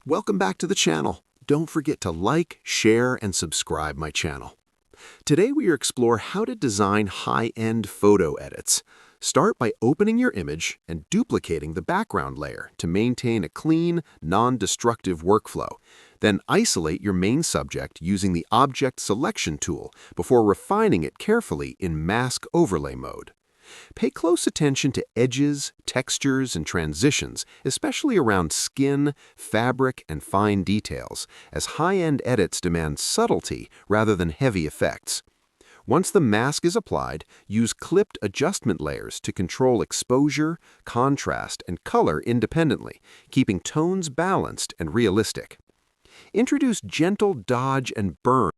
Welcome back to the channel. Don't forget to like, share, and subscribe my channel. Today we explore how to design high-end photo edits. Start by opening your image and duplicating the background layer to maintain a clean, non-destructive workflow. Then isolate your main subject using the Object Selection tool before refining it carefully in Mask Overlay mode. Pay close attention to edges, textures, and transitions, especially around skin, fabric, and fine details, as high-end edits demand subtlety rather than heavy effects. Once the mask is applied, use clipped adjustment layers to control exposure, contrast, and color independently, keeping tones balanced and realistic. Introduce gentle dodge and burn